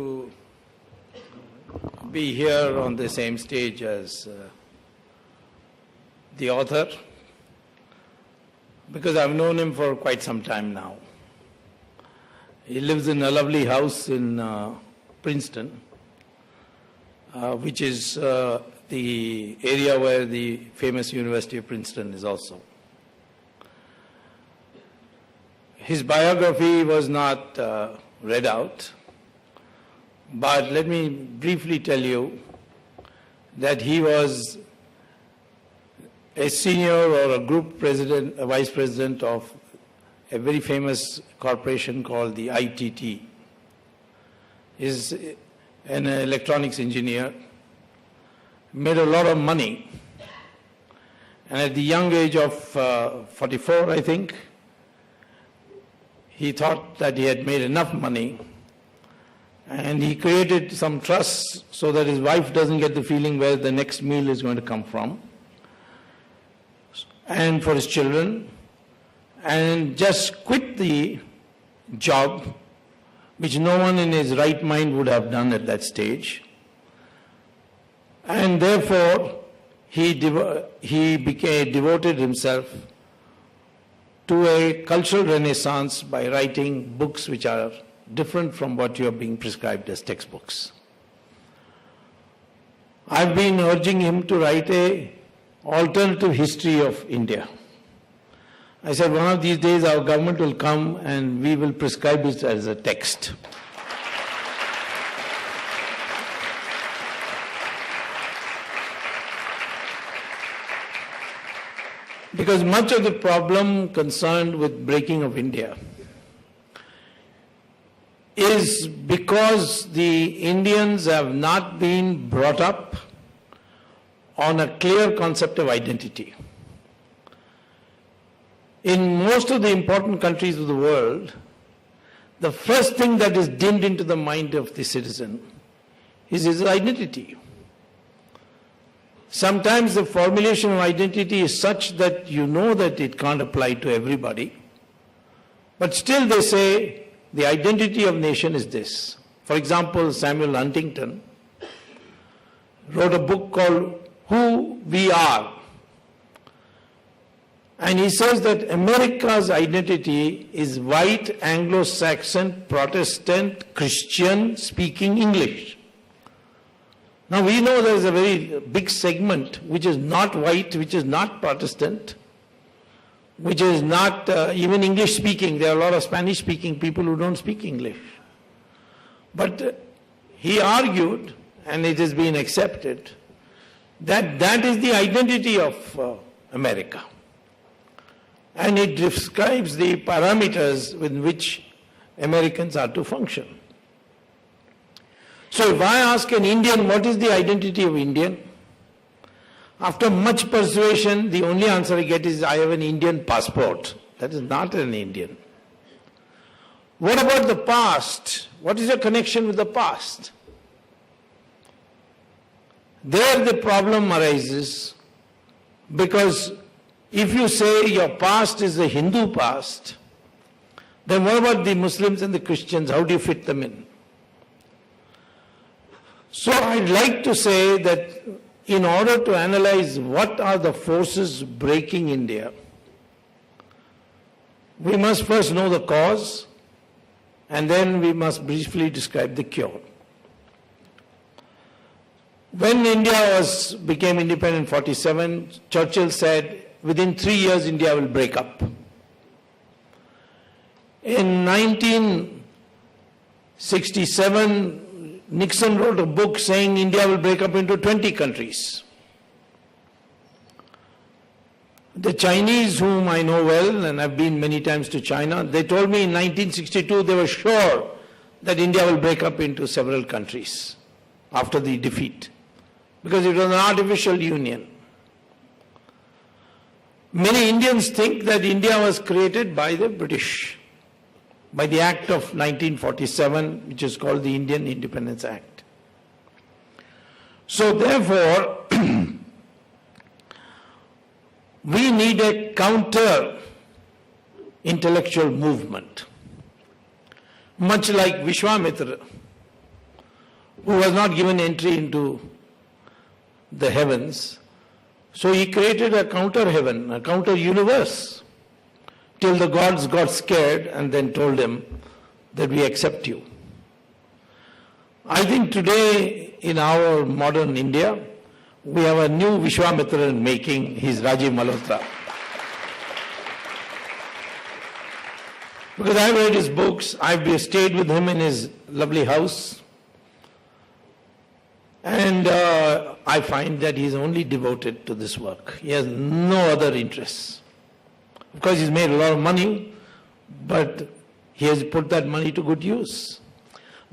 to be here on the same stage as the author, because I've known him for quite some time now. He lives in a lovely house in Princeton, which is the area where the famous University of Princeton is also. His biography was not read out, but let me briefly tell you that he was a senior or a group president, a vice president of a very famous corporation called the ITT. He's an electronics engineer, made a lot of money, and at the young age of 44, I think, he thought that he had made enough money, and he created some trusts so that his wife doesn't get the feeling where the next meal is going to come from, and for his children, and just quit the job, which no one in his right mind would have done at that stage. And therefore, he devoted himself to a cultural renaissance by writing books which are different from what you are being prescribed as textbooks. I've been urging him to write an alternative history of India. I said, one of these days our government will come and we will prescribe it as a text. Because much of the problem concerned with breaking of India is because the Indians have not been brought up on a clear concept of identity. In most of the important countries of the world, the first thing that is dimmed into the mind of the citizen is his identity. Sometimes the formulation of identity is such that you know that it can't apply to everybody, but still they say the identity of nation is this. For example, Samuel Huntington wrote a book called Who We Are. And he says that America's identity is white, Anglo-Saxon, Protestant, Christian, speaking English. Now we know there is a very big segment which is not white, which is not Protestant, which is not even English speaking. There are a lot of Spanish speaking people who don't speak English. But he argued, and it has been accepted, that that is the identity of America. And it describes the parameters with which Americans are to function. So if I ask an Indian, what is the identity of Indian? After much persuasion, the only answer I get is, I have an Indian passport. That is not an Indian. What about the past? What is your connection with the past? There the problem arises, because if you say your past is the Hindu past, then what about the Muslims and the Christians? How do you fit them in? So I'd like to say that in order to analyze what are the forces breaking India, we must first know the cause, and then we must briefly describe the cure. When India became independent in 47, Churchill said, within 3 years India will break up. In 1967, Nixon wrote a book saying India will break up into 20 countries. The Chinese, whom I know well, and I've been many times to China, they told me in 1962 they were sure that India will break up into several countries after the defeat, because it was an artificial union. Many Indians think that India was created by the British, by the Act of 1947, which is called the Indian Independence Act. So therefore, we need a counter intellectual movement. Much like Vishwamitra, who was not given entry into the heavens. So he created a counter heaven, a counter universe, till the gods got scared and then told him that we accept you. I think today in our modern India, we have a new Vishwamitra in making, he's Rajiv Malhotra. Because I've read his books, I've stayed with him in his lovely house, and I find that he's only devoted to this work. He has no other interests. Of course, he's made a lot of money, but he has put that money to good use.